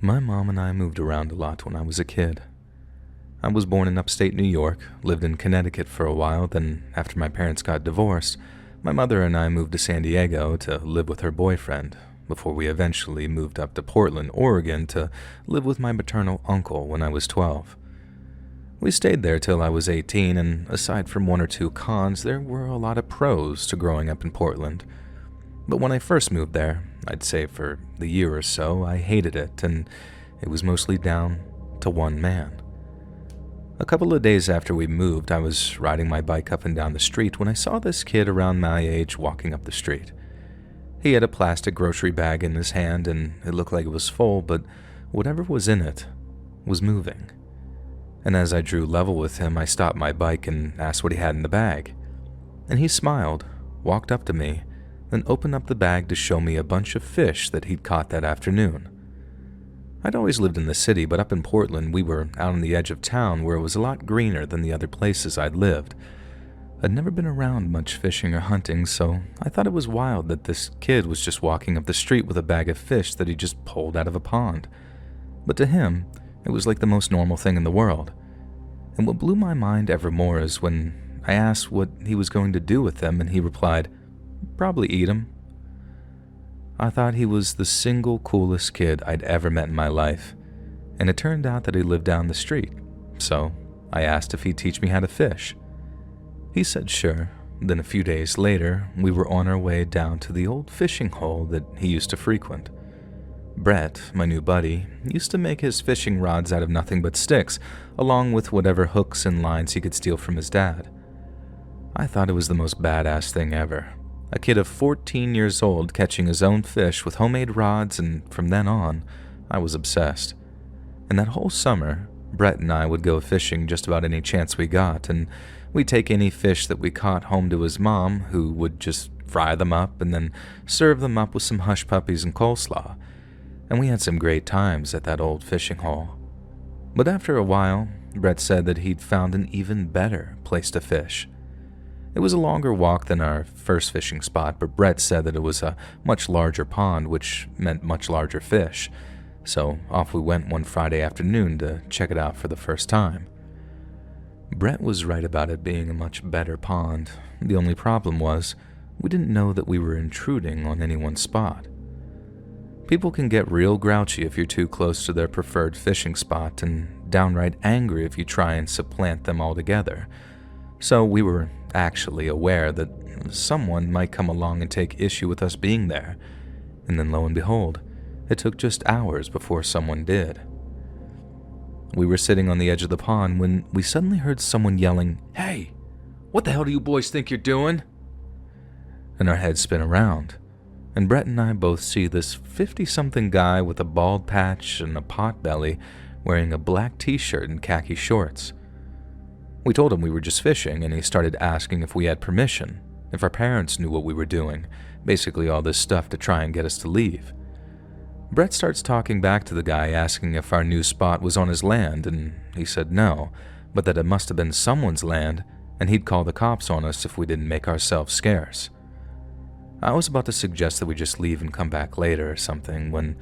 My mom and I moved around a lot when I was a kid. I was born in upstate New York, lived in Connecticut for a while, then after my parents got divorced, my mother and I moved to San Diego to live with her boyfriend, before we eventually moved up to Portland, Oregon to live with my maternal uncle when I was 12. We stayed there till I was 18, and aside from one or two cons, there were a lot of pros to growing up in Portland. But when I first moved there, I'd say for the year or so, I hated it, and it was mostly down to one man. A couple of days after we moved, I was riding my bike up and down the street when I saw this kid around my age walking up the street. He had a plastic grocery bag in his hand, and it looked like it was full, but whatever was in it was moving. And as I drew level with him, I stopped my bike and asked what he had in the bag. And he smiled, walked up to me, then opened up the bag to show me a bunch of fish that he'd caught that afternoon. I'd always lived in the city, but up in Portland, we were out on the edge of town where it was a lot greener than the other places I'd lived. I'd never been around much fishing or hunting, so I thought it was wild that this kid was just walking up the street with a bag of fish that he just pulled out of a pond. But to him, it was like the most normal thing in the world. And what blew my mind ever more is when I asked what he was going to do with them, and he replied, "Probably eat them." I thought he was the single coolest kid I'd ever met in my life, and it turned out that he lived down the street, so I asked if he'd teach me how to fish. He said sure. Then a few days later, we were on our way down to the old fishing hole that he used to frequent. Brett, my new buddy, used to make his fishing rods out of nothing but sticks, along with whatever hooks and lines he could steal from his dad. I thought it was the most badass thing ever. A kid of 14 years old catching his own fish with homemade rods, and from then on, I was obsessed. And that whole summer, Brett and I would go fishing just about any chance we got, and we'd take any fish that we caught home to his mom, who would just fry them up and then serve them up with some hush puppies and coleslaw. And we had some great times at that old fishing hole. But after a while, Brett said that he'd found an even better place to fish. It was a longer walk than our first fishing spot, but Brett said that it was a much larger pond, which meant much larger fish. So off we went one Friday afternoon to check it out for the first time. Brett was right about it being a much better pond. The only problem was, we didn't know that we were intruding on anyone's spot. People can get real grouchy if you're too close to their preferred fishing spot, and downright angry if you try and supplant them altogether. So we were actually aware that someone might come along and take issue with us being there, and then lo and behold, it took just hours before someone did. We were sitting on the edge of the pond when we suddenly heard someone yelling, "Hey, what the hell do you boys think you're doing?" And our heads spin around, and Brett and I both see this 50-something guy with a bald patch and a pot belly wearing a black t-shirt and khaki shorts. We told him we were just fishing, and he started asking if we had permission, if our parents knew what we were doing, basically all this stuff to try and get us to leave. Brett starts talking back to the guy, asking if our new spot was on his land, and he said no, but that it must have been someone's land, and he'd call the cops on us if we didn't make ourselves scarce. I was about to suggest that we just leave and come back later or something when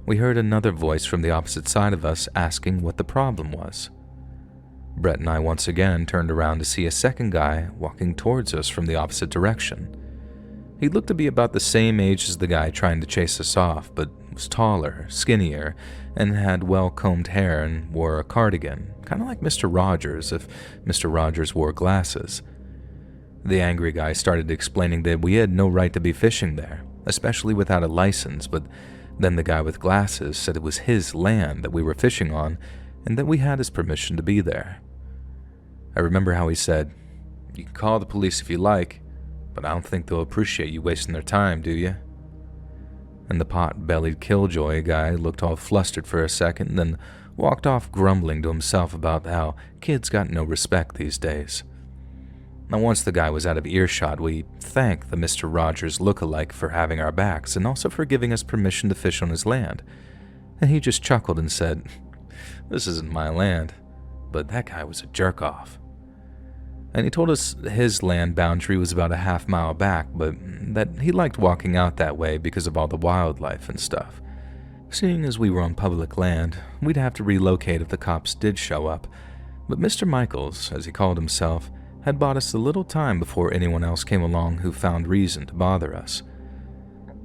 we heard another voice from the opposite side of us asking what the problem was. Brett and I once again turned around to see a second guy walking towards us from the opposite direction. He looked to be about the same age as the guy trying to chase us off, but was taller, skinnier, and had well-combed hair and wore a cardigan, kind of like Mr. Rogers if Mr. Rogers wore glasses. The angry guy started explaining that we had no right to be fishing there, especially without a license, but then the guy with glasses said it was his land that we were fishing on and that we had his permission to be there. I remember how he said, "You can call the police if you like, but I don't think they'll appreciate you wasting their time, do you?" And the pot-bellied killjoy guy looked all flustered for a second, then walked off grumbling to himself about how kids got no respect these days. Now once the guy was out of earshot, we thanked the Mr. Rogers look-alike for having our backs and also for giving us permission to fish on his land. And he just chuckled and said, "This isn't my land, but that guy was a jerk-off." And he told us his land boundary was about a half-mile back, but that he liked walking out that way because of all the wildlife and stuff. Seeing as we were on public land, we'd have to relocate if the cops did show up, but Mr. Michaels, as he called himself, had bought us a little time before anyone else came along who found reason to bother us.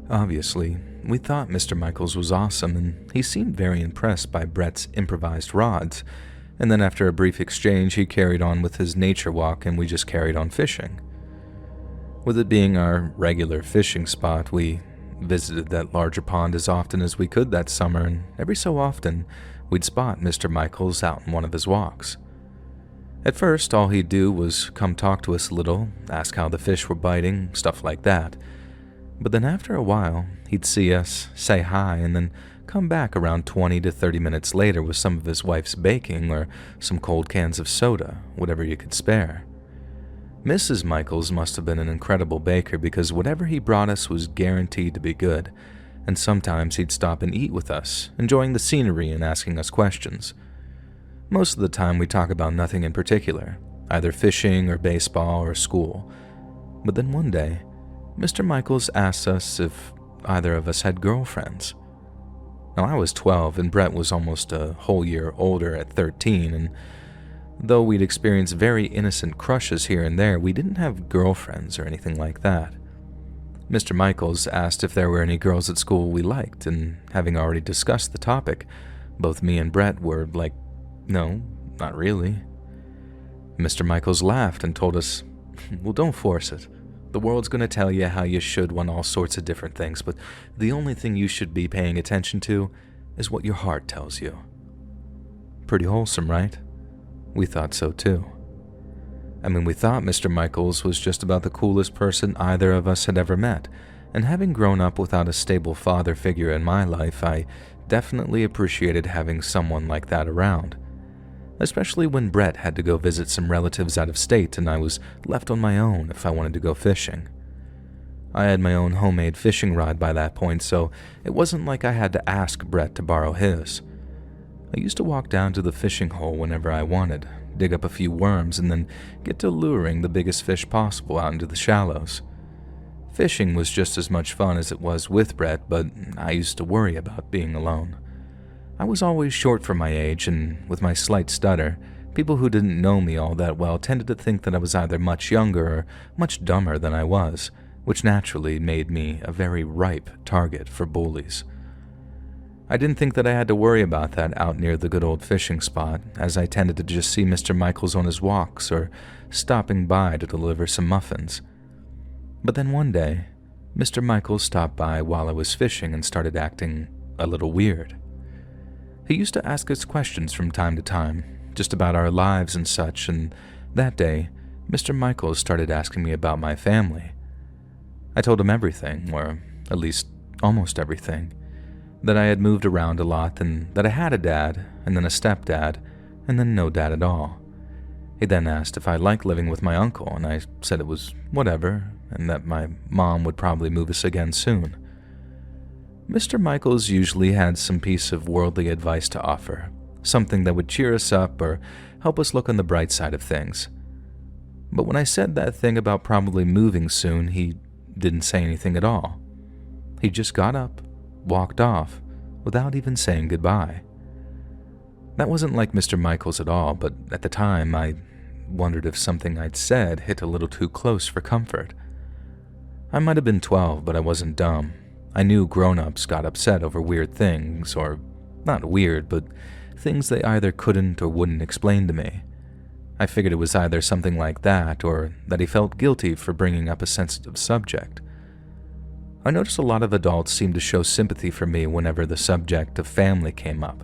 Obviously, we thought Mr. Michaels was awesome, and he seemed very impressed by Brett's improvised rods, and then after a brief exchange he carried on with his nature walk and we just carried on fishing. With it being our regular fishing spot, we visited that larger pond as often as we could that summer, and every so often we'd spot Mr. Michaels out on one of his walks. At first, all he'd do was come talk to us a little, ask how the fish were biting, stuff like that. But then after a while, he'd see us, say hi, and then come back around 20 to 30 minutes later with some of his wife's baking or some cold cans of soda, whatever you could spare. Mrs. Michaels must have been an incredible baker because whatever he brought us was guaranteed to be good, and sometimes he'd stop and eat with us, enjoying the scenery and asking us questions. Most of the time we'd talk about nothing in particular, either fishing or baseball or school. But then one day, Mr. Michaels asked us if either of us had girlfriends. Now I was 12 and Brett was almost a whole year older at 13, and though we'd experienced very innocent crushes here and there, we didn't have girlfriends or anything like that. Mr. Michaels asked if there were any girls at school we liked, and having already discussed the topic, both me and Brett were like, no, not really. Mr. Michaels laughed and told us, well, don't force it. The world's going to tell you how you should want all sorts of different things, but the only thing you should be paying attention to is what your heart tells you. Pretty wholesome, right? We thought so too. I mean, we thought Mr. Michaels was just about the coolest person either of us had ever met, and having grown up without a stable father figure in my life, I definitely appreciated having someone like that around. Especially when Brett had to go visit some relatives out of state and I was left on my own if I wanted to go fishing. I had my own homemade fishing rod by that point, so it wasn't like I had to ask Brett to borrow his. I used to walk down to the fishing hole whenever I wanted, dig up a few worms, and then get to luring the biggest fish possible out into the shallows. Fishing was just as much fun as it was with Brett, but I used to worry about being alone. I was always short for my age, and with my slight stutter, people who didn't know me all that well tended to think that I was either much younger or much dumber than I was, which naturally made me a very ripe target for bullies. I didn't think that I had to worry about that out near the good old fishing spot, as I tended to just see Mr. Michaels on his walks or stopping by to deliver some muffins. But then one day, Mr. Michaels stopped by while I was fishing and started acting a little weird. He used to ask us questions from time to time, just about our lives and such, and that day, Mr. Michaels started asking me about my family. I told him everything, or at least almost everything, that I had moved around a lot and that I had a dad, and then a stepdad, and then no dad at all. He then asked if I liked living with my uncle, and I said it was whatever, and that my mom would probably move us again soon. Mr. Michaels usually had some piece of worldly advice to offer, something that would cheer us up or help us look on the bright side of things. But when I said that thing about probably moving soon, he didn't say anything at all. He just got up, walked off, without even saying goodbye. That wasn't like Mr. Michaels at all, but at the time I wondered if something I'd said hit a little too close for comfort. I might have been 12, but I wasn't dumb. I knew grown-ups got upset over weird things, or not weird, but things they either couldn't or wouldn't explain to me. I figured it was either something like that, or that he felt guilty for bringing up a sensitive subject. I noticed a lot of adults seemed to show sympathy for me whenever the subject of family came up.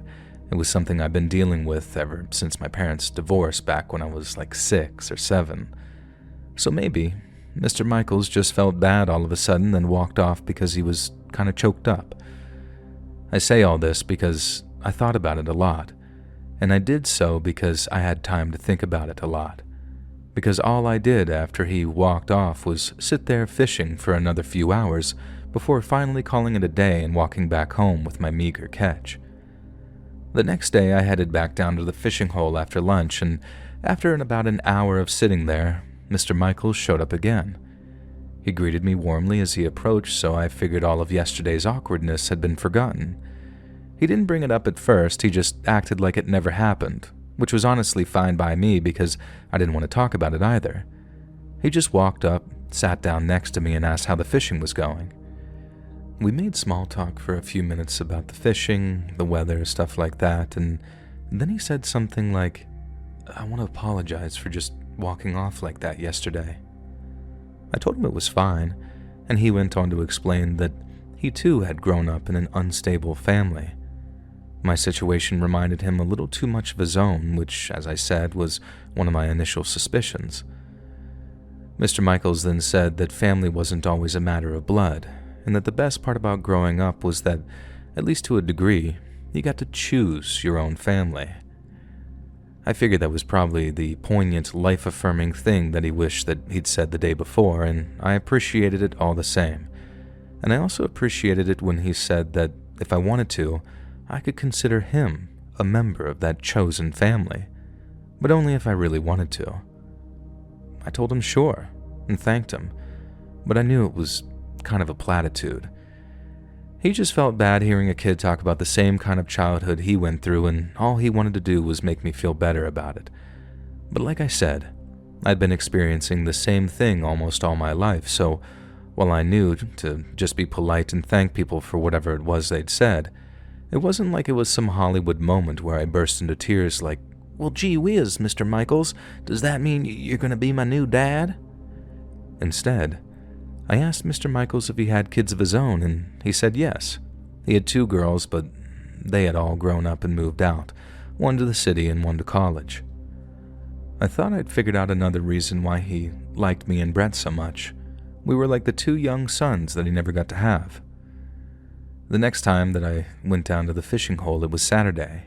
It was something I've been dealing with ever since my parents' divorce back when I was like 6 or 7. So maybe Mr. Michaels just felt bad all of a sudden and walked off because he was kind of choked up. I say all this because I thought about it a lot, and I did so because I had time to think about it a lot. Because all I did after he walked off was sit there fishing for another few hours before finally calling it a day and walking back home with my meager catch. The next day I headed back down to the fishing hole after lunch, and after about an hour of sitting there, Mr. Michaels showed up again. He greeted me warmly as he approached, so I figured all of yesterday's awkwardness had been forgotten. He didn't bring it up at first, he just acted like it never happened, which was honestly fine by me because I didn't want to talk about it either. He just walked up, sat down next to me and asked how the fishing was going. We made small talk for a few minutes about the fishing, the weather, stuff like that, and then he said something like, "I want to apologize for just walking off like that yesterday." I told him it was fine, and he went on to explain that he too had grown up in an unstable family. My situation reminded him a little too much of his own, which, as I said, was one of my initial suspicions. Mr. Michaels then said that family wasn't always a matter of blood, and that the best part about growing up was that, at least to a degree, you got to choose your own family. I figured that was probably the poignant, life-affirming thing that he wished that he'd said the day before, and I appreciated it all the same. And I also appreciated it when he said that, if I wanted to, I could consider him a member of that chosen family, but only if I really wanted to. I told him sure, and thanked him, but I knew it was kind of a platitude. He just felt bad hearing a kid talk about the same kind of childhood he went through, and all he wanted to do was make me feel better about it. But like I said, I'd been experiencing the same thing almost all my life, so while I knew to just be polite and thank people for whatever it was they'd said, it wasn't like it was some Hollywood moment where I burst into tears like, "Well, gee whiz, Mr. Michaels, does that mean you're going to be my new dad?" Instead, I asked Mr. Michaels if he had kids of his own, and he said yes. He had 2 girls, but they had all grown up and moved out, one to the city and one to college. I thought I'd figured out another reason why he liked me and Brett so much. We were like the 2 young sons that he never got to have. The next time that I went down to the fishing hole, it was Saturday.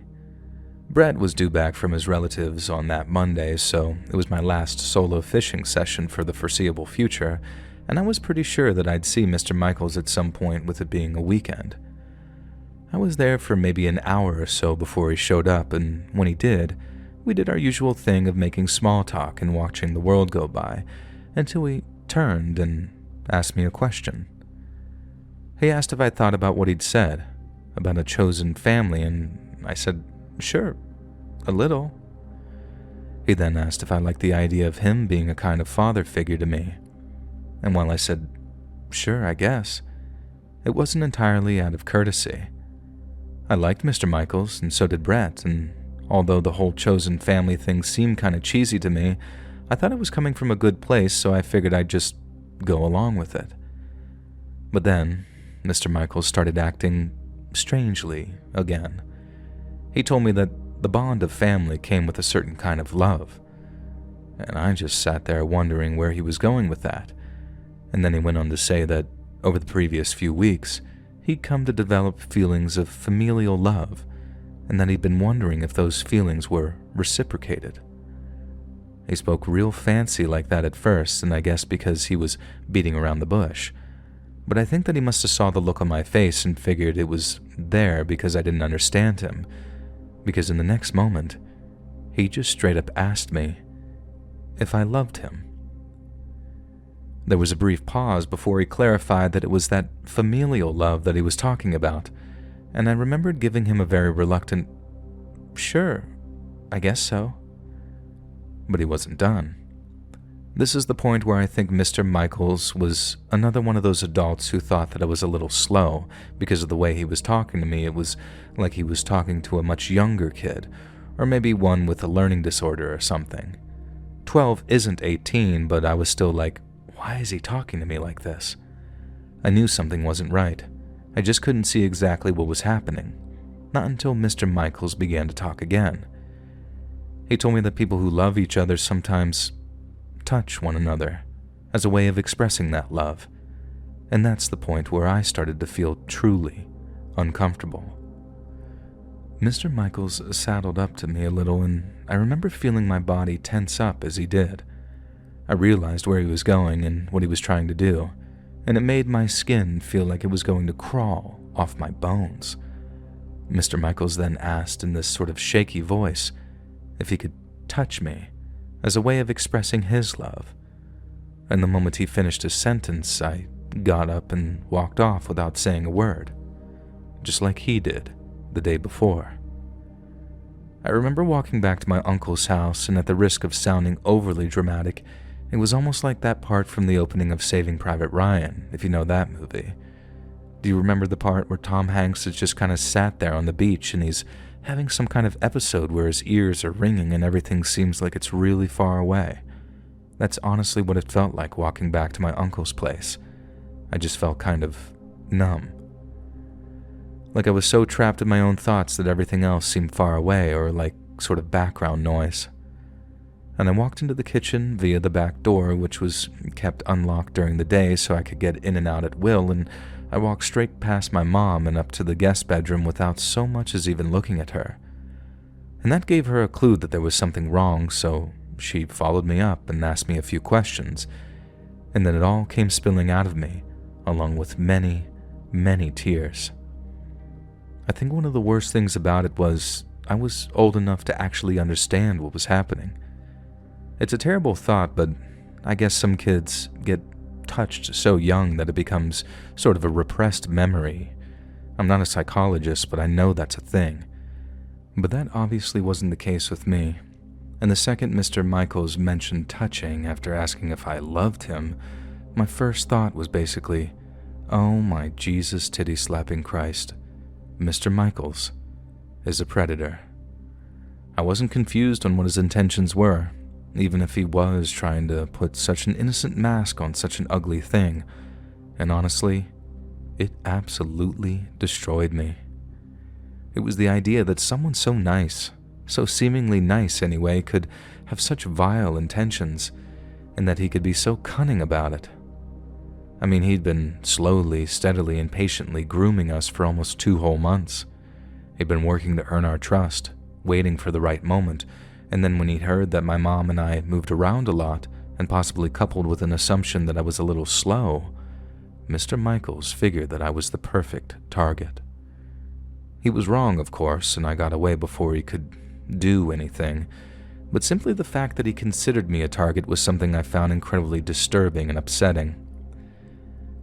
Brett was due back from his relatives on that Monday, so it was my last solo fishing session for the foreseeable future, and I was pretty sure that I'd see Mr. Michaels at some point with it being a weekend. I was there for maybe an hour or so before he showed up, and when he did, we did our usual thing of making small talk and watching the world go by, until he turned and asked me a question. He asked if I'd thought about what he'd said, about a chosen family, and I said, sure, a little. He then asked if I liked the idea of him being a kind of father figure to me. And while I said, sure, I guess, it wasn't entirely out of courtesy. I liked Mr. Michaels, and so did Brett, and although the whole chosen family thing seemed kind of cheesy to me, I thought it was coming from a good place, so I figured I'd just go along with it. But then, Mr. Michaels started acting strangely again. He told me that the bond of family came with a certain kind of love, and I just sat there wondering where he was going with that. And then he went on to say that over the previous few weeks, he'd come to develop feelings of familial love, and that he'd been wondering if those feelings were reciprocated. He spoke real fancy like that at first, and I guess because he was beating around the bush. But I think that he must have saw the look on my face and figured it was there because I didn't understand him, because in the next moment, he just straight up asked me if I loved him. There was a brief pause before he clarified that it was that familial love that he was talking about, and I remembered giving him a very reluctant, sure, I guess so. But he wasn't done. This is the point where I think Mr. Michaels was another one of those adults who thought that I was a little slow because of the way he was talking to me. It was like he was talking to a much younger kid, or maybe one with a learning disorder or something. 12 isn't 18, but I was still like, why is he talking to me like this? I knew something wasn't right. I just couldn't see exactly what was happening. Not until Mr. Michaels began to talk again. He told me that people who love each other sometimes touch one another as a way of expressing that love, and that's the point where I started to feel truly uncomfortable. Mr. Michaels saddled up to me a little, and I remember feeling my body tense up as he did. I realized where he was going and what he was trying to do, and it made my skin feel like it was going to crawl off my bones. Mr. Michaels then asked in this sort of shaky voice if he could touch me as a way of expressing his love. And the moment he finished his sentence, I got up and walked off without saying a word, just like he did the day before. I remember walking back to my uncle's house, and at the risk of sounding overly dramatic, it was almost like that part from the opening of Saving Private Ryan, if you know that movie. Do you remember the part where Tom Hanks has just kind of sat there on the beach and he's having some kind of episode where his ears are ringing and everything seems like it's really far away? That's honestly what it felt like walking back to my uncle's place. I just felt kind of numb. Like I was so trapped in my own thoughts that everything else seemed far away or like sort of background noise. And I walked into the kitchen via the back door, which was kept unlocked during the day so I could get in and out at will, and I walked straight past my mom and up to the guest bedroom without so much as even looking at her. And that gave her a clue that there was something wrong, so she followed me up and asked me a few questions, and then it all came spilling out of me, along with many, many tears. I think one of the worst things about it was I was old enough to actually understand what was happening. It's a terrible thought, but I guess some kids get touched so young that it becomes sort of a repressed memory. I'm not a psychologist, but I know that's a thing. But that obviously wasn't the case with me. And the second Mr. Michaels mentioned touching after asking if I loved him, my first thought was basically, oh my Jesus titty-slapping Christ, Mr. Michaels is a predator. I wasn't confused on what his intentions were, even if he was trying to put such an innocent mask on such an ugly thing, and honestly, it absolutely destroyed me. It was the idea that someone so nice, so seemingly nice anyway, could have such vile intentions, and that he could be so cunning about it. I mean, he'd been slowly, steadily, and patiently grooming us for almost 2 whole months. He'd been working to earn our trust, waiting for the right moment, and then when he heard that my mom and I moved around a lot, and possibly coupled with an assumption that I was a little slow, Mr. Michaels figured that I was the perfect target. He was wrong, of course, and I got away before he could do anything, but simply the fact that he considered me a target was something I found incredibly disturbing and upsetting.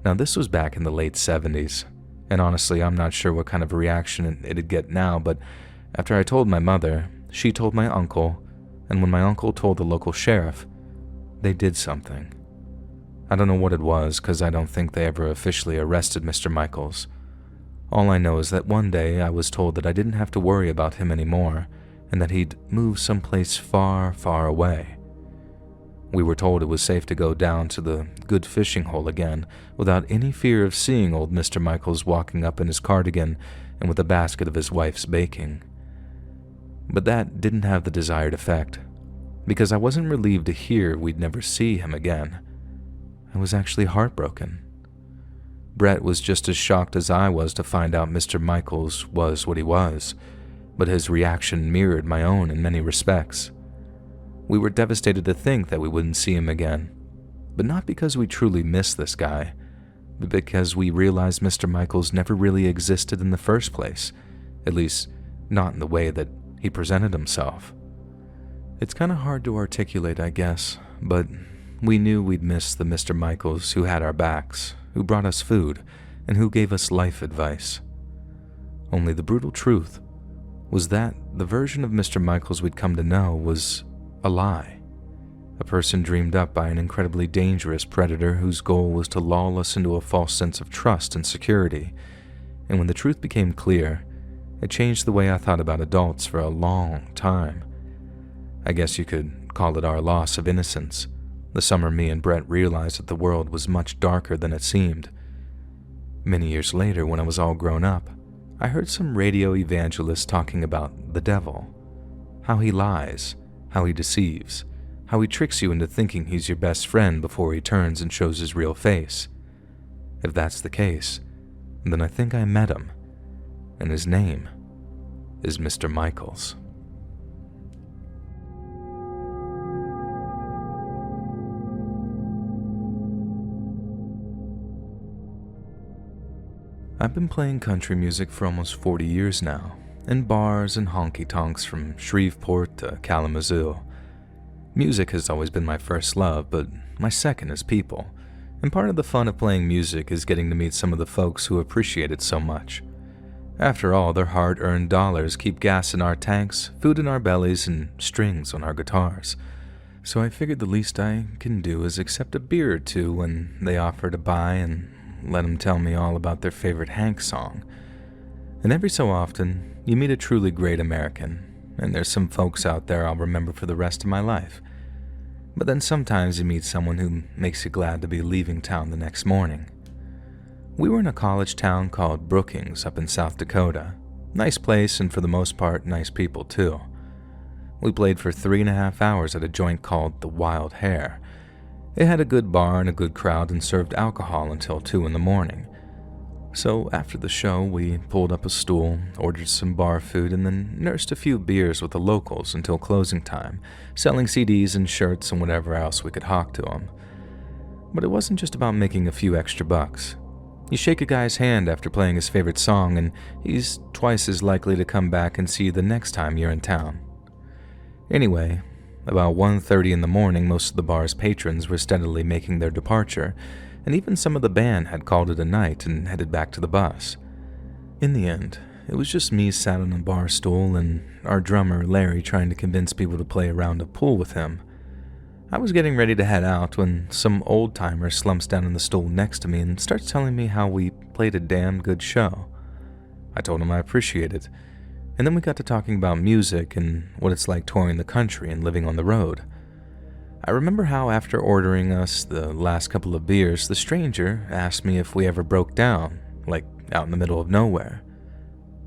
Now, this was back in the late 70s, and honestly, I'm not sure what kind of reaction it'd get now, but after I told my mother, she told my uncle, and when my uncle told the local sheriff, they did something. I don't know what it was, because I don't think they ever officially arrested Mr. Michaels. All I know is that one day I was told that I didn't have to worry about him anymore, and that he'd moved someplace far, far away. We were told it was safe to go down to the good fishing hole again, without any fear of seeing old Mr. Michaels walking up in his cardigan and with a basket of his wife's baking. But that didn't have the desired effect, because I wasn't relieved to hear we'd never see him again. I was actually heartbroken. Brett was just as shocked as I was to find out Mr. Michaels was what he was, but his reaction mirrored my own in many respects. We were devastated to think that we wouldn't see him again, but not because we truly missed this guy, but because we realized Mr. Michaels never really existed in the first place, at least not in the way that he presented himself. It's kind of hard to articulate, I guess, but we knew we'd miss the Mr. Michaels who had our backs, who brought us food, and who gave us life advice. Only the brutal truth was that the version of Mr. Michaels we'd come to know was a lie, a person dreamed up by an incredibly dangerous predator whose goal was to lull us into a false sense of trust and security, and when the truth became clear, it changed the way I thought about adults for a long time. I guess you could call it our loss of innocence, the summer me and Brett realized that the world was much darker than it seemed. Many years later, when I was all grown up, I heard some radio evangelists talking about the devil, how he lies, how he deceives, how he tricks you into thinking he's your best friend before he turns and shows his real face. If that's the case, then I think I met him, and his name is Mr. Michaels. I've been playing country music for almost 40 years now, in bars and honky-tonks from Shreveport to Kalamazoo. Music has always been my first love, but my second is people, and part of the fun of playing music is getting to meet some of the folks who appreciate it so much. After all, their hard-earned dollars keep gas in our tanks, food in our bellies, and strings on our guitars. So I figured the least I can do is accept a beer or two when they offer to buy and let them tell me all about their favorite Hank song. And every so often, you meet a truly great American, and there's some folks out there I'll remember for the rest of my life. But then sometimes you meet someone who makes you glad to be leaving town the next morning. We were in a college town called Brookings up in South Dakota. Nice place, and for the most part, nice people too. We played for 3.5 hours at a joint called the Wild Hare. It had a good bar and a good crowd and served alcohol until 2 in the morning. So after the show, we pulled up a stool, ordered some bar food, and then nursed a few beers with the locals until closing time, selling CDs and shirts and whatever else we could hawk to them. But it wasn't just about making a few extra bucks. You shake a guy's hand after playing his favorite song, and he's twice as likely to come back and see you the next time you're in town. Anyway, about 1:30 in the morning, most of the bar's patrons were steadily making their departure, and even some of the band had called it a night and headed back to the bus. In the end, it was just me sat on a bar stool and our drummer, Larry, trying to convince people to play a round of pool with him. I was getting ready to head out when some old-timer slumps down in the stool next to me and starts telling me how we played a damn good show. I told him I appreciate it, and then we got to talking about music and what it's like touring the country and living on the road. I remember how after ordering us the last couple of beers, the stranger asked me if we ever broke down, like out in the middle of nowhere.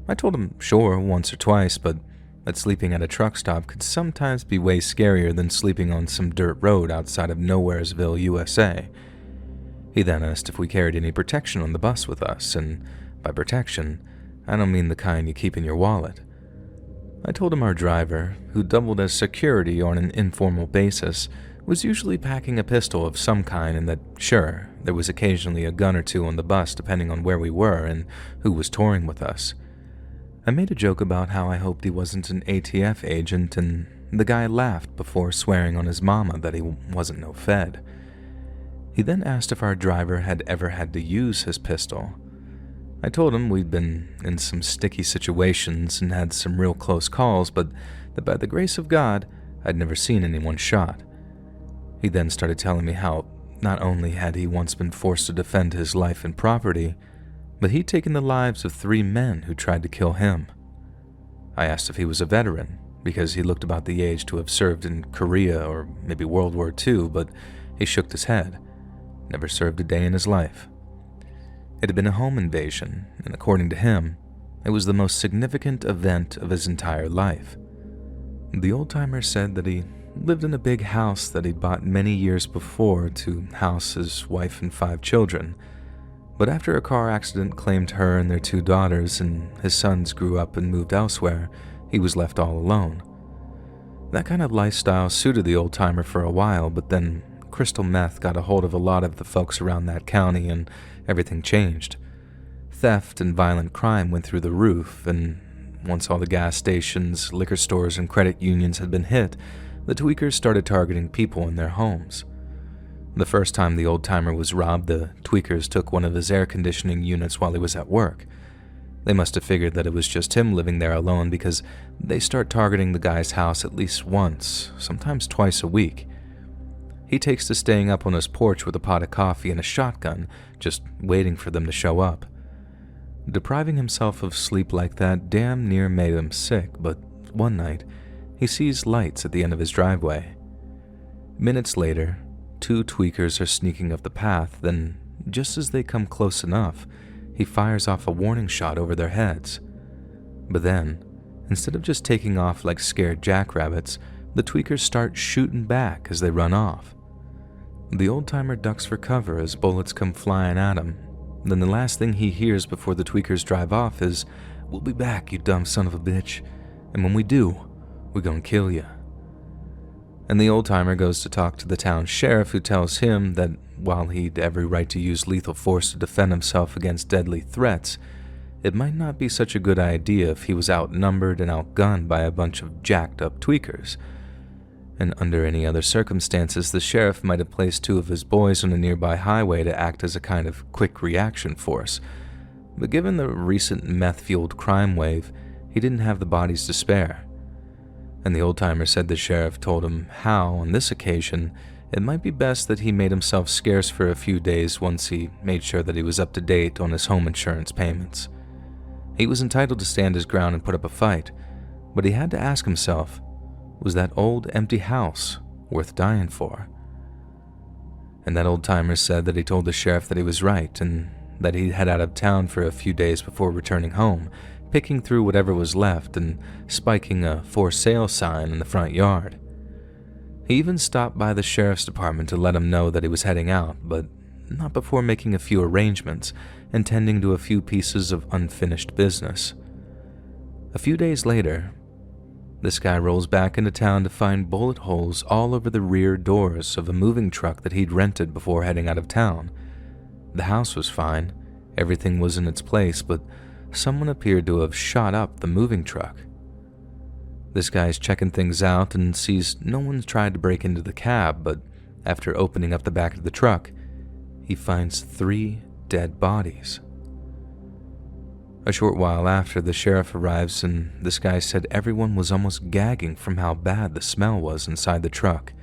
I told him sure, once or twice, but that sleeping at a truck stop could sometimes be way scarier than sleeping on some dirt road outside of Nowheresville, USA. He then asked if we carried any protection on the bus with us, and by protection, I don't mean the kind you keep in your wallet. I told him our driver, who doubled as security on an informal basis, was usually packing a pistol of some kind and that, sure, there was occasionally a gun or two on the bus depending on where we were and who was touring with us. I made a joke about how I hoped he wasn't an ATF agent, and the guy laughed before swearing on his mama that he wasn't no Fed. He then asked if our driver had ever had to use his pistol. I told him we'd been in some sticky situations and had some real close calls, but that by the grace of God, I'd never seen anyone shot. He then started telling me how not only had he once been forced to defend his life and property, but he'd taken the lives of 3 men who tried to kill him. I asked if he was a veteran, because he looked about the age to have served in Korea or maybe World War II, but he shook his head. Never served a day in his life. It had been a home invasion, and according to him, it was the most significant event of his entire life. The old-timer said that he lived in a big house that he'd bought many years before to house his wife and 5 children, but after a car accident claimed her and their 2 daughters and his sons grew up and moved elsewhere, he was left all alone. That kind of lifestyle suited the old-timer for a while, but then crystal meth got a hold of a lot of the folks around that county and everything changed. Theft and violent crime went through the roof, and once all the gas stations, liquor stores, and credit unions had been hit, the tweakers started targeting people in their homes. The first time the old-timer was robbed, the tweakers took one of his air conditioning units while he was at work. They must have figured that it was just him living there alone, because they start targeting the guy's house at least once, sometimes twice a week. He takes to staying up on his porch with a pot of coffee and a shotgun, just waiting for them to show up. Depriving himself of sleep like that damn near made him sick, but one night, he sees lights at the end of his driveway. Minutes later, 2 tweakers are sneaking up the path, then, just as they come close enough, he fires off a warning shot over their heads. But then, instead of just taking off like scared jackrabbits, the tweakers start shooting back as they run off. The old-timer ducks for cover as bullets come flying at him. Then the last thing he hears before the tweakers drive off is, "We'll be back, you dumb son of a bitch. And when we do, we're gonna kill you." And the old-timer goes to talk to the town sheriff, who tells him that while he'd every right to use lethal force to defend himself against deadly threats, it might not be such a good idea if he was outnumbered and outgunned by a bunch of jacked-up tweakers. And under any other circumstances, the sheriff might have placed 2 of his boys on a nearby highway to act as a kind of quick reaction force. but given the recent meth-fueled crime wave, he didn't have the bodies to spare. And the old-timer said the sheriff told him how, on this occasion, it might be best that he made himself scarce for a few days once he made sure that he was up to date on his home insurance payments. He was entitled to stand his ground and put up a fight, but he had to ask himself, was that old empty house worth dying for? And that old-timer said that he told the sheriff that he was right and that he'd head out of town for a few days before returning home, picking through whatever was left and spiking a for sale sign in the front yard. He even stopped by the sheriff's department to let him know that he was heading out, but not before making a few arrangements and tending to a few pieces of unfinished business. A few days later, this guy rolls back into town to find bullet holes all over the rear doors of a moving truck that he'd rented before heading out of town. The house was fine, everything was in its place, but someone appeared to have shot up the moving truck. This guy's checking things out and sees no one's tried to break into the cab, but after opening up the back of the truck, he finds 3 dead bodies. A short while after, the sheriff arrives and this guy said everyone was almost gagging from how bad the smell was inside the truck.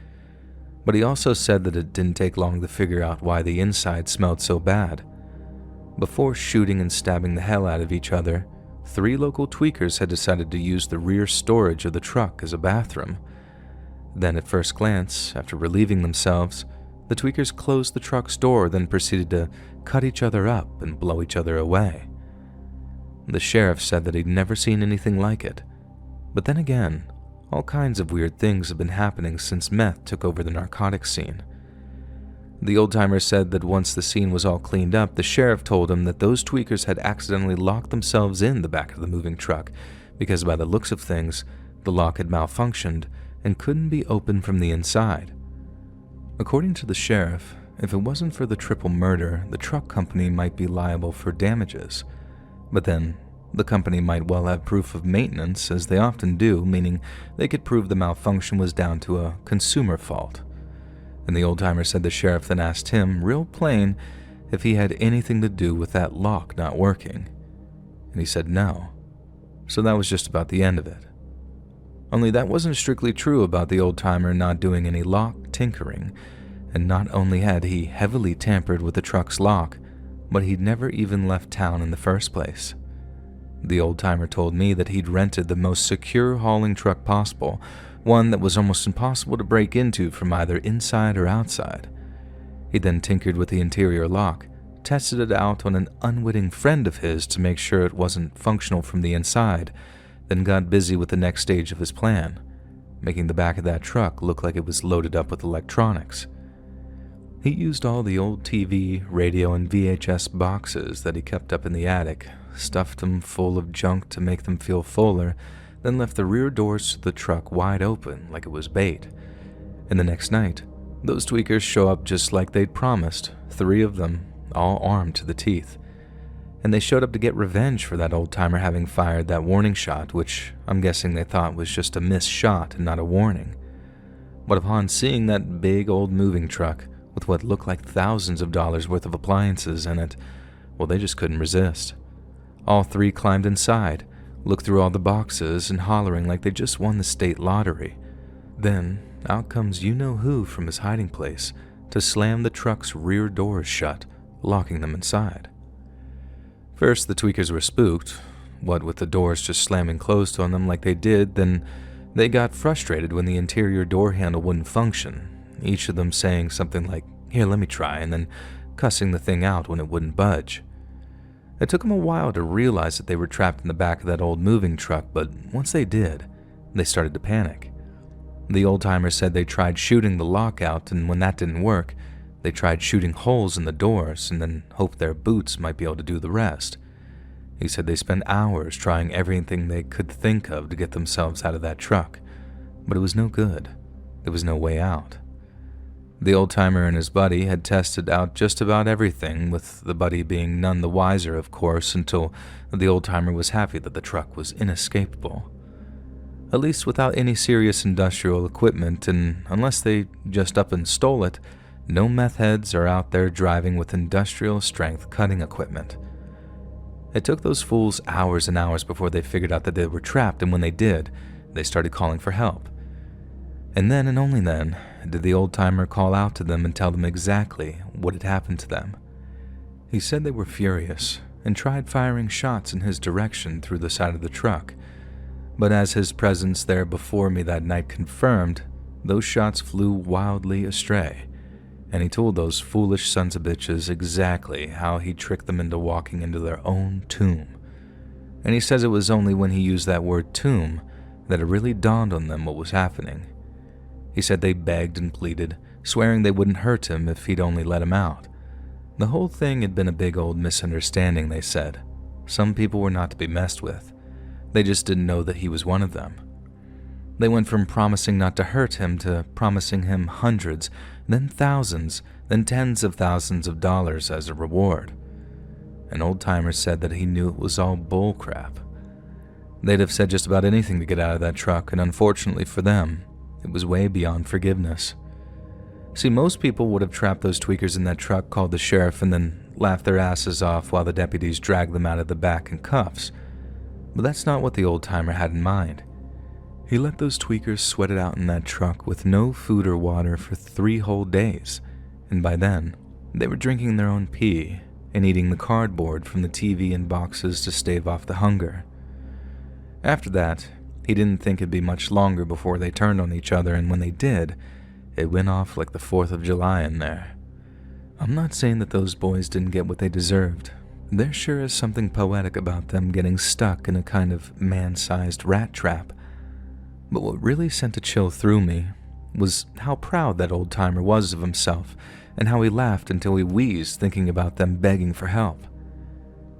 But he also said that it didn't take long to figure out why the inside smelled so bad. Before shooting and stabbing the hell out of each other, 3 local tweakers had decided to use the rear storage of the truck as a bathroom. Then at first glance, after relieving themselves, the tweakers closed the truck's door, then proceeded to cut each other up and blow each other away. The sheriff said that he'd never seen anything like it. But then again, all kinds of weird things have been happening since meth took over the narcotics scene. The old-timer said that once the scene was all cleaned up, the sheriff told him that those tweakers had accidentally locked themselves in the back of the moving truck because by the looks of things, the lock had malfunctioned and couldn't be opened from the inside. According to the sheriff, if it wasn't for the triple murder, the truck company might be liable for damages. But then, the company might well have proof of maintenance, as they often do, meaning they could prove the malfunction was down to a consumer fault. And the old-timer said the sheriff then asked him, real plain, if he had anything to do with that lock not working. And he said no. So that was just about the end of it. Only that wasn't strictly true about the old-timer not doing any lock tinkering, and not only had he heavily tampered with the truck's lock, but he'd never even left town in the first place. The old-timer told me that he'd rented the most secure hauling truck possible, one that was almost impossible to break into from either inside or outside. He then tinkered with the interior lock, tested it out on an unwitting friend of his to make sure it wasn't functional from the inside, then got busy with the next stage of his plan, making the back of that truck look like it was loaded up with electronics. He used all the old TV, radio, and VHS boxes that he kept up in the attic, stuffed them full of junk to make them feel fuller, then left the rear doors to the truck wide open like it was bait. And the next night, those tweakers show up just like they'd promised, 3 of them, all armed to the teeth. And they showed up to get revenge for that old-timer having fired that warning shot, which I'm guessing they thought was just a missed shot and not a warning. But upon seeing that big old moving truck, with what looked like thousands of dollars worth of appliances in it, well, they just couldn't resist. All 3 climbed inside, looked through all the boxes, and hollering like they just won the state lottery. Then, out comes you-know-who from his hiding place to slam the truck's rear doors shut, locking them inside. First, the tweakers were spooked, what with the doors just slamming closed on them like they did, then they got frustrated when the interior door handle wouldn't function, each of them saying something like, "Here, let me try," and then cussing the thing out when it wouldn't budge. It took them a while to realize that they were trapped in the back of that old moving truck, but once they did, they started to panic. The old-timer said they tried shooting the lock out, and when that didn't work, they tried shooting holes in the doors and then hoped their boots might be able to do the rest. He said they spent hours trying everything they could think of to get themselves out of that truck, but it was no good. There was no way out. The old-timer and his buddy had tested out just about everything, with the buddy being none the wiser, of course, until the old-timer was happy that the truck was inescapable. At least without any serious industrial equipment, and unless they just up and stole it, no meth heads are out there driving with industrial-strength cutting equipment. It took those fools hours and hours before they figured out that they were trapped, and when they did, they started calling for help. And then and only then did the old-timer call out to them and tell them exactly what had happened to them. He said they were furious and tried firing shots in his direction through the side of the truck, but as his presence there before me that night confirmed, those shots flew wildly astray, and he told those foolish sons of bitches exactly how he tricked them into walking into their own tomb. And he says it was only when he used that word tomb that it really dawned on them what was happening. He said they begged and pleaded, swearing they wouldn't hurt him if he'd only let him out. The whole thing had been a big old misunderstanding, they said. Some people were not to be messed with. They just didn't know that he was one of them. They went from promising not to hurt him to promising him hundreds, then thousands, then tens of thousands of dollars as a reward. An old-timer said that he knew it was all bullcrap. They'd have said just about anything to get out of that truck, and unfortunately for them, it was way beyond forgiveness. See, most people would have trapped those tweakers in that truck, called the sheriff, and then laughed their asses off while the deputies dragged them out of the back in cuffs. But that's not what the old-timer had in mind. He let those tweakers sweat it out in that truck with no food or water for 3 whole days, and by then, they were drinking their own pee and eating the cardboard from the TV and boxes to stave off the hunger. After that, he didn't think it'd be much longer before they turned on each other, and when they did, it went off like the 4th of July in there. I'm not saying that those boys didn't get what they deserved. There sure is something poetic about them getting stuck in a kind of man-sized rat trap. But what really sent a chill through me was how proud that old-timer was of himself, and how he laughed until he wheezed thinking about them begging for help.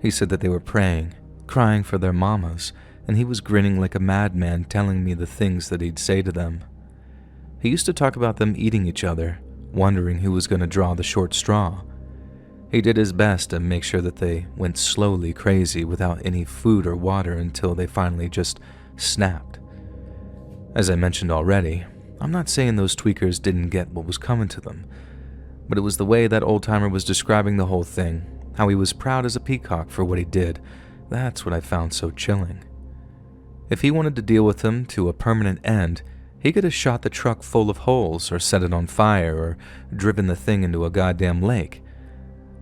He said that they were praying, crying for their mamas, and he was grinning like a madman telling me the things that he'd say to them. He used to talk about them eating each other, wondering who was going to draw the short straw. He did his best to make sure that they went slowly crazy without any food or water until they finally just snapped. As I mentioned already, I'm not saying those tweakers didn't get what was coming to them, but it was the way that old-timer was describing the whole thing, how he was proud as a peacock for what he did. That's what I found so chilling. If he wanted to deal with them to a permanent end, he could have shot the truck full of holes or set it on fire or driven the thing into a goddamn lake.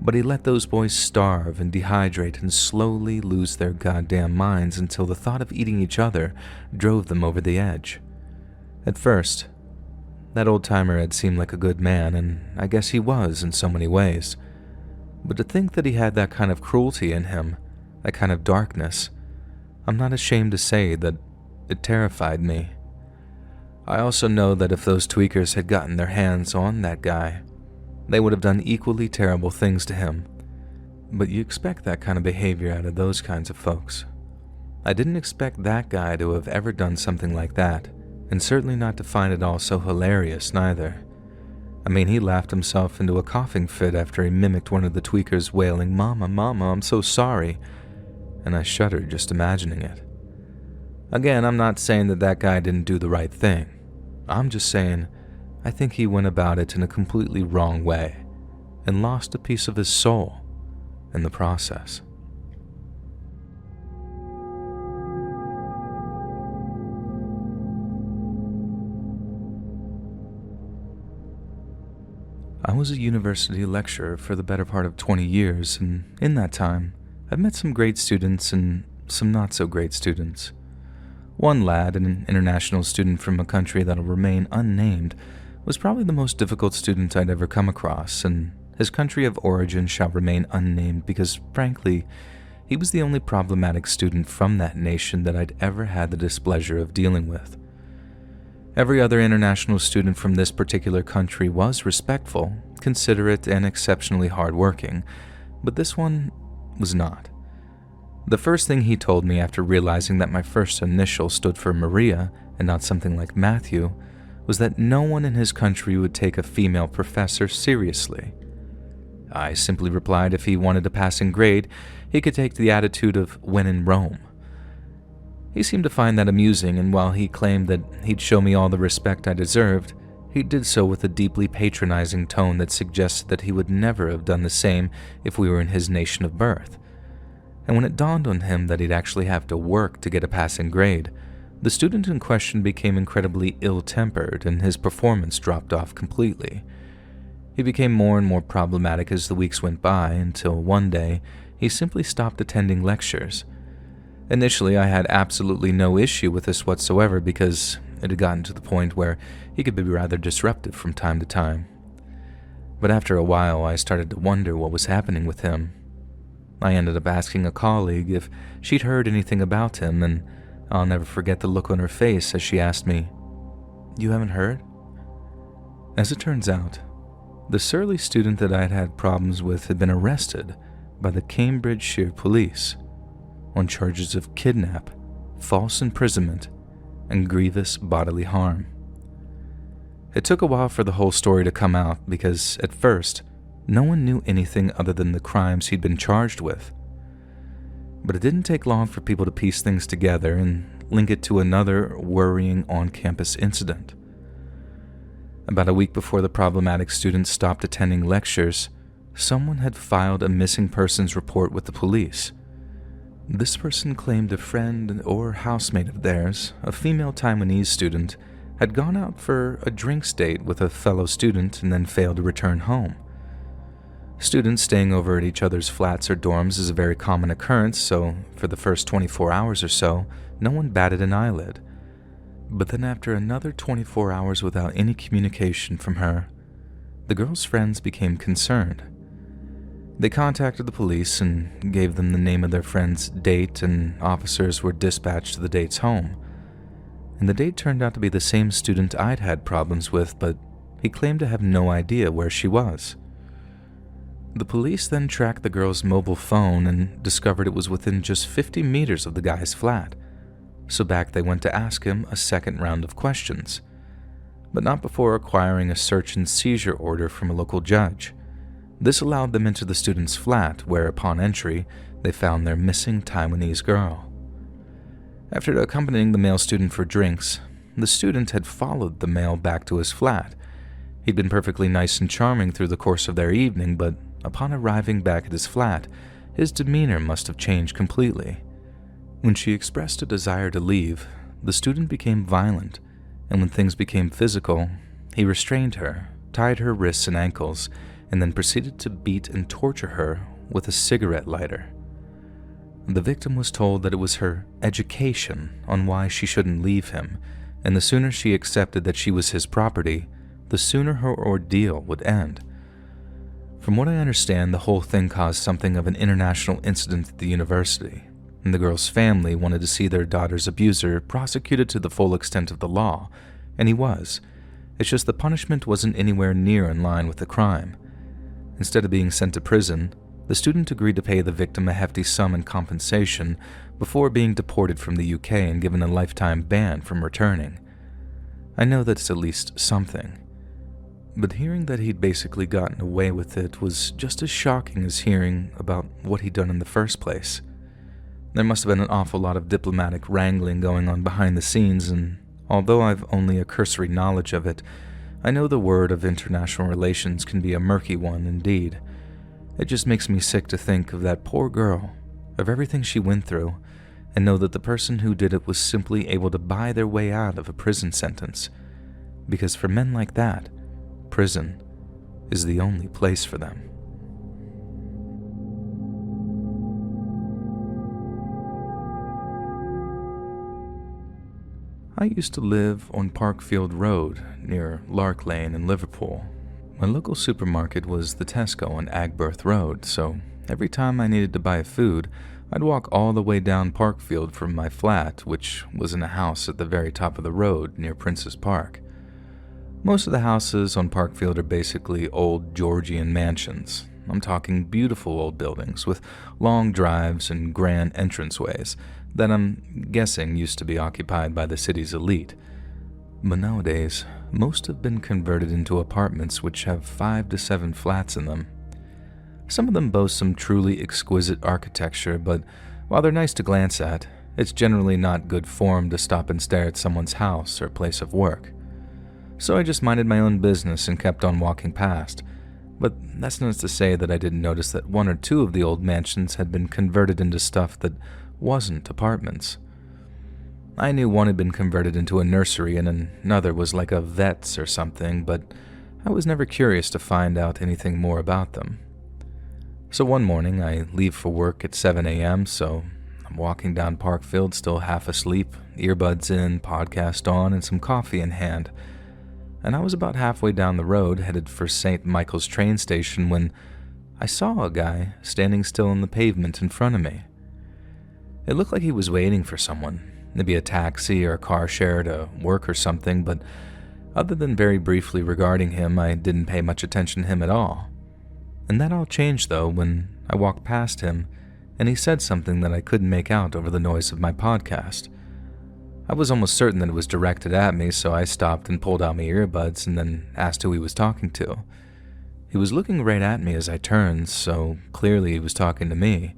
But he let those boys starve and dehydrate and slowly lose their goddamn minds until the thought of eating each other drove them over the edge. At first, that old-timer had seemed like a good man, and I guess he was in so many ways. But to think that he had that kind of cruelty in him, that kind of darkness, I'm not ashamed to say that it terrified me. I also know that if those tweakers had gotten their hands on that guy, they would have done equally terrible things to him. But you expect that kind of behavior out of those kinds of folks. I didn't expect that guy to have ever done something like that, and certainly not to find it all so hilarious neither. I mean, he laughed himself into a coughing fit after he mimicked one of the tweakers wailing, "Mama, Mama, I'm so sorry," and I shuddered just imagining it. Again, I'm not saying that that guy didn't do the right thing. I'm just saying I think he went about it in a completely wrong way and lost a piece of his soul in the process. I was a university lecturer for the better part of 20 years, and in that time, I've met some great students and some not-so-great students. One lad, an international student from a country that'll remain unnamed, was probably the most difficult student I'd ever come across, and his country of origin shall remain unnamed because, frankly, he was the only problematic student from that nation that I'd ever had the displeasure of dealing with. Every other international student from this particular country was respectful, considerate, and exceptionally hardworking, but this one was not. The first thing he told me after realizing that my first initial stood for Maria and not something like Matthew was that no one in his country would take a female professor seriously. I simply replied if he wanted a passing grade, he could take the attitude of when in Rome. He seemed to find that amusing, and while he claimed that he'd show me all the respect I deserved, he did so with a deeply patronizing tone that suggested that he would never have done the same if we were in his nation of birth. And when it dawned on him that he'd actually have to work to get a passing grade, the student in question became incredibly ill-tempered and his performance dropped off completely. He became more and more problematic as the weeks went by until one day he simply stopped attending lectures. Initially, I had absolutely no issue with this whatsoever because it had gotten to the point where he could be rather disruptive from time to time. But after a while, I started to wonder what was happening with him. I ended up asking a colleague if she'd heard anything about him, and I'll never forget the look on her face as she asked me, "You haven't heard?" As it turns out, the surly student that I had had problems with had been arrested by the Cambridgeshire police on charges of kidnap, false imprisonment, and grievous bodily harm. It took a while for the whole story to come out because, at first, no one knew anything other than the crimes he'd been charged with. But it didn't take long for people to piece things together and link it to another worrying on-campus incident. About a week before the problematic student stopped attending lectures, someone had filed a missing persons report with the police. This person claimed a friend or housemate of theirs, a female Taiwanese student, had gone out for a drinks date with a fellow student and then failed to return home. Students staying over at each other's flats or dorms is a very common occurrence, so for the first 24 hours or so, no one batted an eyelid. But then after another 24 hours without any communication from her, the girl's friends became concerned. They contacted the police and gave them the name of their friend's date, and officers were dispatched to the date's home. And the date turned out to be the same student I'd had problems with, but he claimed to have no idea where she was. The police then tracked the girl's mobile phone and discovered it was within just 50 meters of the guy's flat, so back they went to ask him a second round of questions, but not before acquiring a search and seizure order from a local judge. This allowed them into the student's flat, where upon entry, they found their missing Taiwanese girl. After accompanying the male student for drinks, the student had followed the male back to his flat. He'd been perfectly nice and charming through the course of their evening, but upon arriving back at his flat, his demeanor must have changed completely. When she expressed a desire to leave, the student became violent, and when things became physical, he restrained her, tied her wrists and ankles, and then proceeded to beat and torture her with a cigarette lighter. The victim was told that it was her education on why she shouldn't leave him, and the sooner she accepted that she was his property, the sooner her ordeal would end. From what I understand, the whole thing caused something of an international incident at the university, and the girl's family wanted to see their daughter's abuser prosecuted to the full extent of the law, and he was. It's just the punishment wasn't anywhere near in line with the crime. Instead of being sent to prison, the student agreed to pay the victim a hefty sum in compensation before being deported from the UK and given a lifetime ban from returning. I know that's at least something, but hearing that he'd basically gotten away with it was just as shocking as hearing about what he'd done in the first place. There must have been an awful lot of diplomatic wrangling going on behind the scenes, and although I've only a cursory knowledge of it, I know the word of international relations can be a murky one indeed. It just makes me sick to think of that poor girl, of everything she went through, and know that the person who did it was simply able to buy their way out of a prison sentence. Because for men like that, prison is the only place for them. I used to live on Parkfield Road near Lark Lane in Liverpool. My local supermarket was the Tesco on Agberth Road, so every time I needed to buy food, I'd walk all the way down Parkfield from my flat, which was in a house at the very top of the road near Prince's Park. Most of the houses on Parkfield are basically old Georgian mansions. I'm talking beautiful old buildings with long drives and grand entranceways that I'm guessing used to be occupied by the city's elite. But nowadays, most have been converted into apartments which have 5 to 7 flats in them. Some of them boast some truly exquisite architecture, but while they're nice to glance at, it's generally not good form to stop and stare at someone's house or place of work. So I just minded my own business and kept on walking past, But that's not to say that I didn't notice that one or two of the old mansions had been converted into stuff that wasn't apartments. I knew one had been converted into a nursery and another was like a vet's or something, but I was never curious to find out anything more about them. So one morning, I leave for work at 7 a.m., so I'm walking down Parkfield still half asleep, earbuds in, podcast on, and some coffee in hand. And I was about halfway down the road, headed for St. Michael's train station, when I saw a guy standing still on the pavement in front of me. It looked like he was waiting for someone, maybe a taxi or a car share to work or something, but other than very briefly regarding him, I didn't pay much attention to him at all. And that all changed, though, when I walked past him, and he said something that I couldn't make out over the noise of my podcast. I was almost certain that it was directed at me, so I stopped and pulled out my earbuds and then asked who he was talking to. He was looking right at me as I turned, so clearly he was talking to me,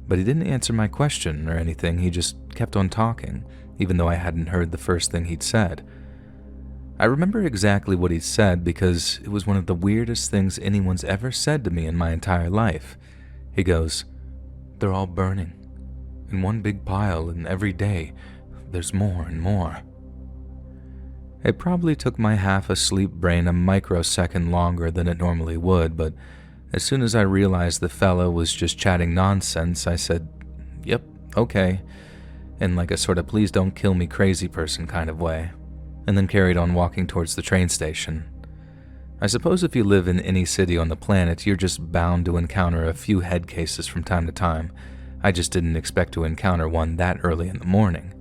but he didn't answer my question or anything. He just kept on talking, even though I hadn't heard the first thing he'd said. I remember exactly what he'd said because it was one of the weirdest things anyone's ever said to me in my entire life. He goes, "They're all burning, in one big pile, and every day there's more and more." It probably took my half-asleep brain a microsecond longer than it normally would, but as soon as I realized the fellow was just chatting nonsense, I said, "Yep, okay," in like a sort of please don't kill me crazy person kind of way, and then carried on walking towards the train station. I suppose if you live in any city on the planet, you're just bound to encounter a few head cases from time to time. I just didn't expect to encounter one that early in the morning.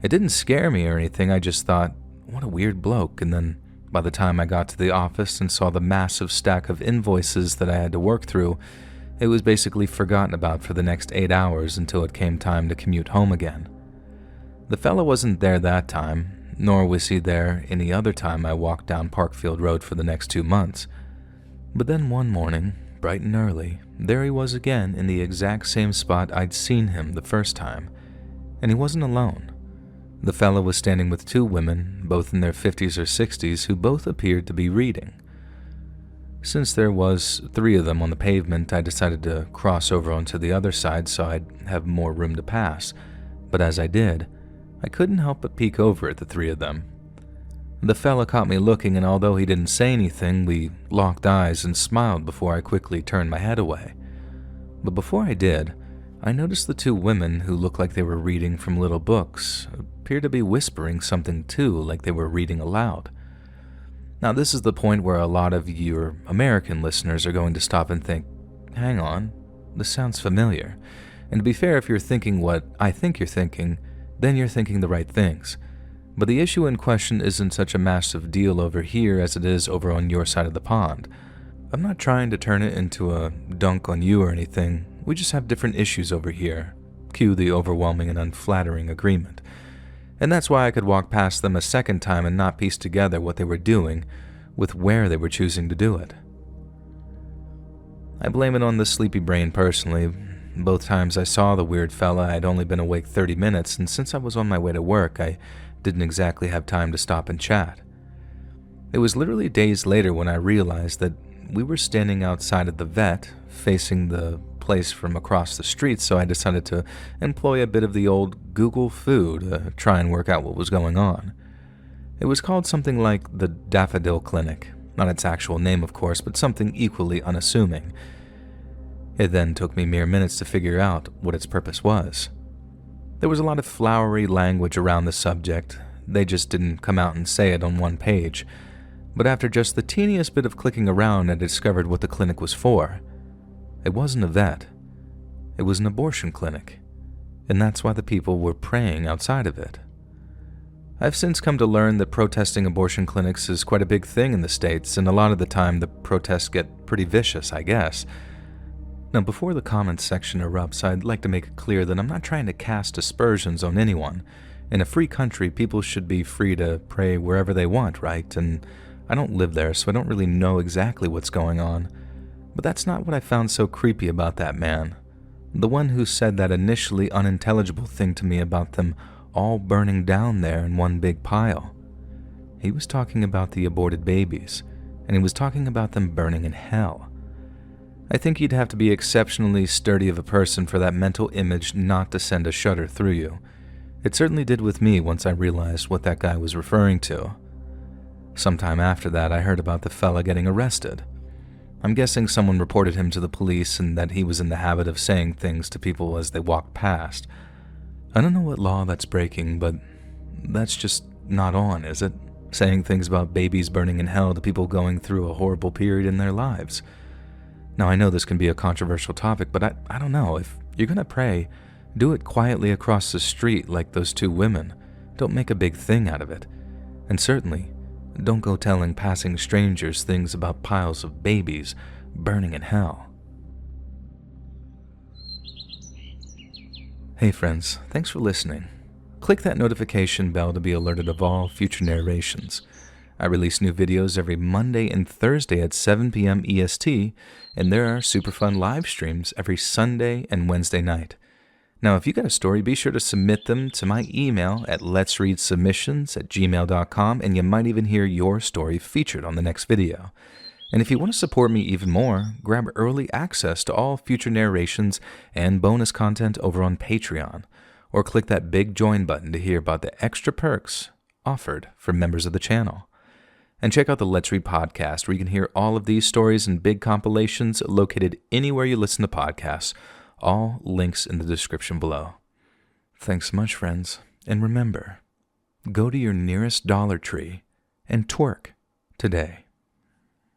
It didn't scare me or anything, I just thought, what a weird bloke, and then by the time I got to the office and saw the massive stack of invoices that I had to work through, it was basically forgotten about for the next 8 hours until it came time to commute home again. The fellow wasn't there that time, nor was he there any other time I walked down Parkfield Road for the next 2 months. But then one morning, bright and early, there he was again in the exact same spot I'd seen him the first time, and he wasn't alone. The fellow was standing with 2 women, both in their 50s or 60s, who both appeared to be reading. Since there was 3 of them on the pavement, I decided to cross over onto the other side so I'd have more room to pass, but as I did, I couldn't help but peek over at the 3 of them. The fella caught me looking, and although he didn't say anything, we locked eyes and smiled before I quickly turned my head away. But before I did, I noticed the 2 women, who looked like they were reading from little books, appear to be whispering something too, like they were reading aloud. Now this is the point where a lot of your American listeners are going to stop and think, hang on, this sounds familiar. And to be fair, if you're thinking what I think you're thinking, then you're thinking the right things. But the issue in question isn't such a massive deal over here as it is over on your side of the pond. I'm not trying to turn it into a dunk on you or anything, we just have different issues over here. Cue the overwhelming and unflattering agreement. And that's why I could walk past them a second time and not piece together what they were doing with where they were choosing to do it. I blame it on the sleepy brain personally. Both times I saw the weird fella, I'd only been awake 30 minutes, and since I was on my way to work, I didn't exactly have time to stop and chat. It was literally days later when I realized that we were standing outside of the vet, facing the place from across the street, so I decided to employ a bit of the old Google foo to try and work out what was going on. It was called something like the Daffodil Clinic, not its actual name of course, but something equally unassuming. It then took me mere minutes to figure out what its purpose was. There was a lot of flowery language around the subject, they just didn't come out and say it on one page, but after just the teeniest bit of clicking around I discovered what the clinic was for. It wasn't a vet. It was an abortion clinic, and that's why the people were praying outside of it. I've since come to learn that protesting abortion clinics is quite a big thing in the States, and a lot of the time the protests get pretty vicious, I guess. Now, before the comments section erupts, I'd like to make it clear that I'm not trying to cast aspersions on anyone. In a free country, people should be free to pray wherever they want, right? And I don't live there, so I don't really know exactly what's going on. But that's not what I found so creepy about that man. The one who said that initially unintelligible thing to me about them all burning down there in one big pile. He was talking about the aborted babies, and he was talking about them burning in hell. I think you'd have to be exceptionally sturdy of a person for that mental image not to send a shudder through you. It certainly did with me once I realized what that guy was referring to. Sometime after that, I heard about the fella getting arrested. I'm guessing someone reported him to the police and that he was in the habit of saying things to people as they walked past. I don't know what law that's breaking, but that's just not on, is it? Saying things about babies burning in hell to people going through a horrible period in their lives. Now, I know this can be a controversial topic, but I don't know. If you're going to pray, do it quietly across the street like those two women. Don't make a big thing out of it. And certainly, don't go telling passing strangers things about piles of babies burning in hell. Hey friends, thanks for listening. Click that notification bell to be alerted of all future narrations. I release new videos every Monday and Thursday at 7 p.m. EST, and there are super fun live streams every Sunday and Wednesday night. Now, if you got a story, be sure to submit them to my email at LetsReadSubmissions@gmail.com, and you might even hear your story featured on the next video. And if you want to support me even more, grab early access to all future narrations and bonus content over on Patreon, or click that big join button to hear about the extra perks offered for members of the channel. And check out the Let's Read podcast, where you can hear all of these stories and big compilations located anywhere you listen to podcasts. All links in the description below. Thanks so much, friends. And remember, go to your nearest Dollar Tree and twerk today.